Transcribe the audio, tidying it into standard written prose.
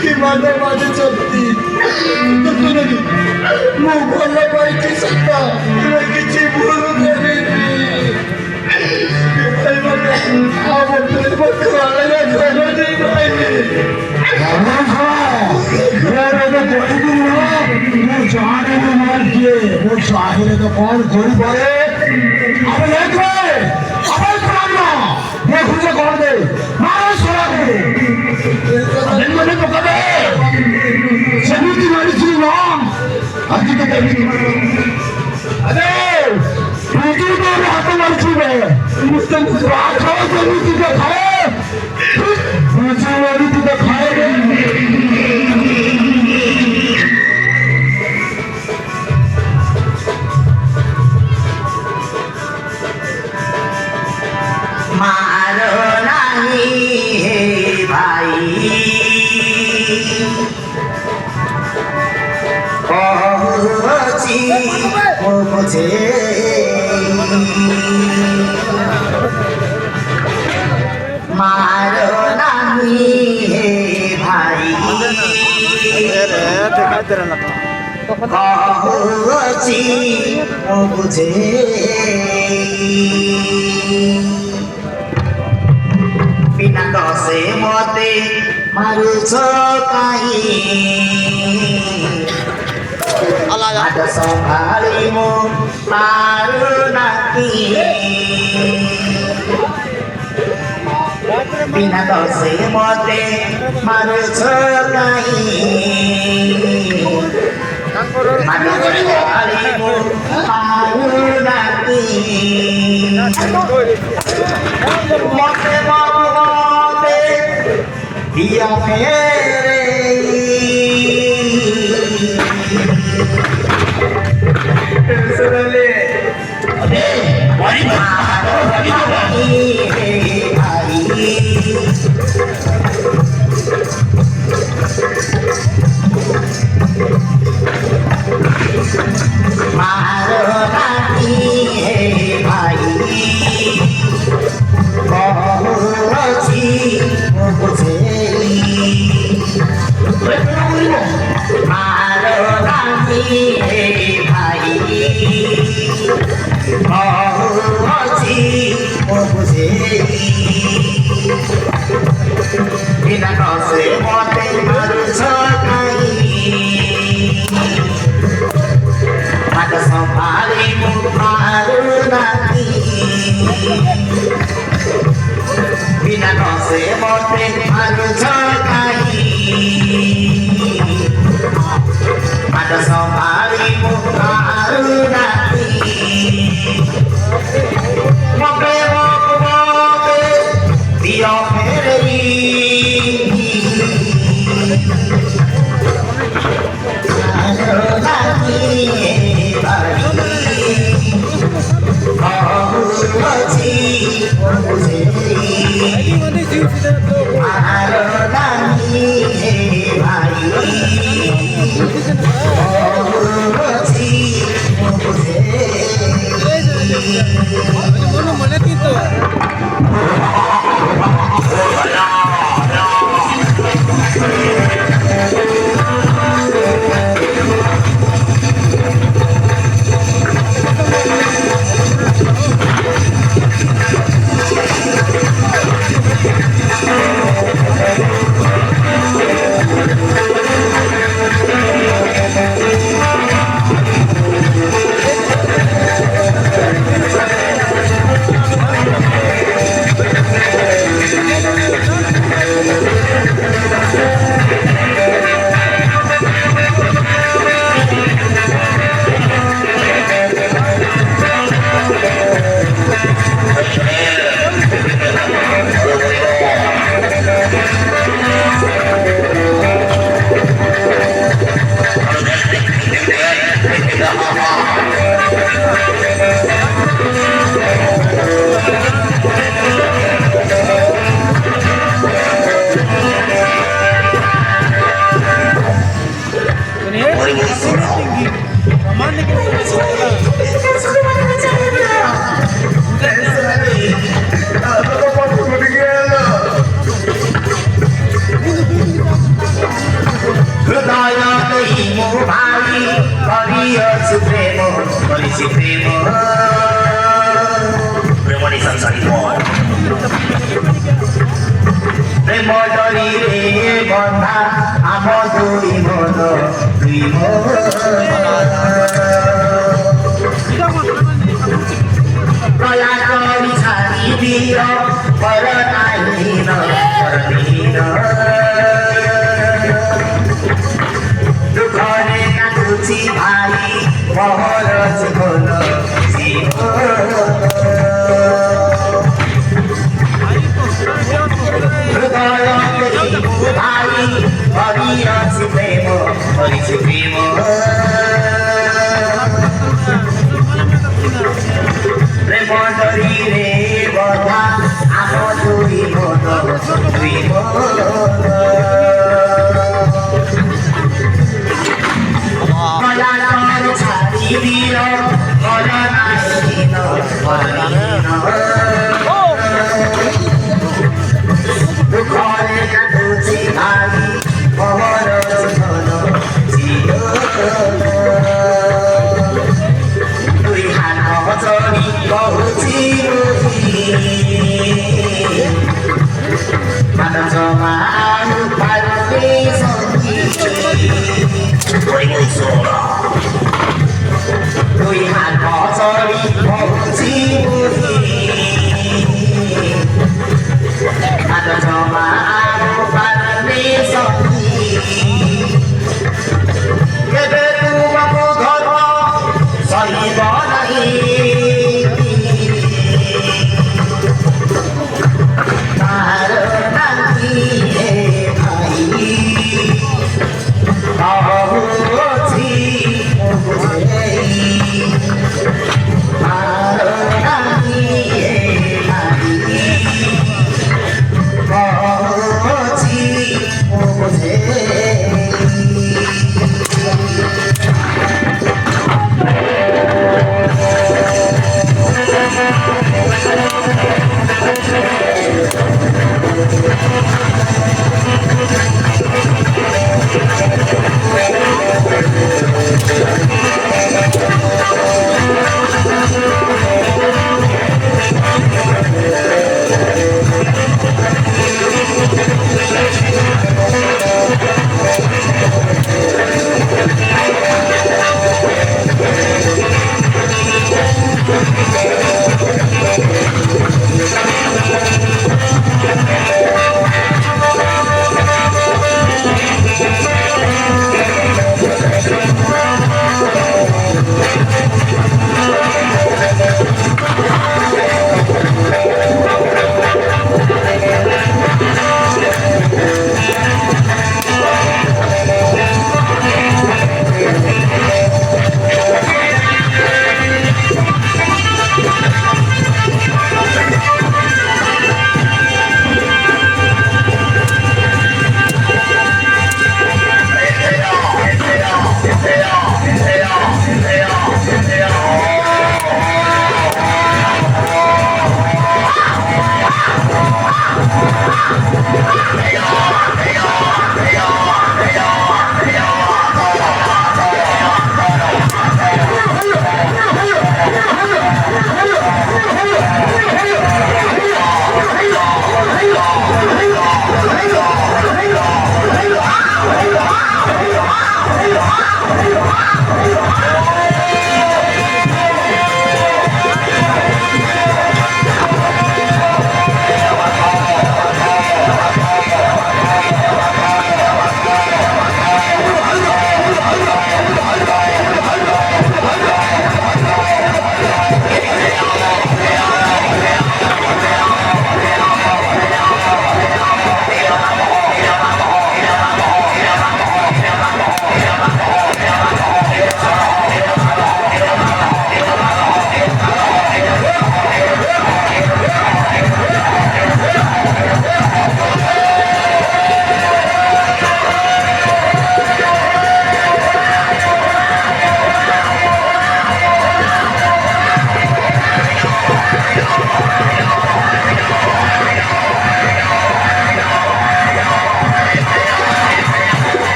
di mana-mana cantik. Tentu lagi, mukalah baik sana. Lagi cemburu dari ini. Bagaimana awak terima kerana kerana ini? मेरे तो कोई भी नहीं वो जाने में मार दिए वो चाहे तो कौन कोई बोले अब एक बार अब कराना वो खुद कौन दे मारो सोना दे दिन में तो कब है सभी की मारी थी ना आज तो कभी अरे तू तो हाथ मार चुकी है मुझसे बात खाओ सभी की खाओ मुझे वाली की खाओगे मारो नहीं भाई पहुँची वो मुझे मारो नहीं भाई पहुँची वो मुझे बिना दसे मते मारुछ काहीँ आधा सम्हाली म मारु नाकी बिना दसे मते मारुछ काहीँ आधा सम्हाली म मारु नाकी मते मते दिया मेरे सुनले अबे हमारी मारो नाती है भाई पहुँची मुझे मारो नाती है भाई पहुँची मुझे बिना कसे मते मारुछ काहीँ हात सम्हाली म मारु नाकी बिना कसे मते मारुछ काहीँ हात सम्हाली म मारु नाकी मते मते दियो फेरि मारो नाकी पहुँची मुझे मारो नानी है भाई पहुँची मुझे ধরিলে বন্ধা আম দুই মন দুই মন দয়া করি ছাড়ি দিও পর নাইন পরদিন দুঃখরে কাটুছি ভাই মহর জীবন ভাই হরিয়াছি প্রেম হরিছি প্রেম প্রেম ধরিলে বধা আম দুই মন দুই মন দয়ার ছাড়ি দিও বল নাইন দুঃখরে কাটুছি ভাই মহর জীবন দুই হাত চলি বহুছি মান জমান পারবে সঙ্গী দুই হাত চলি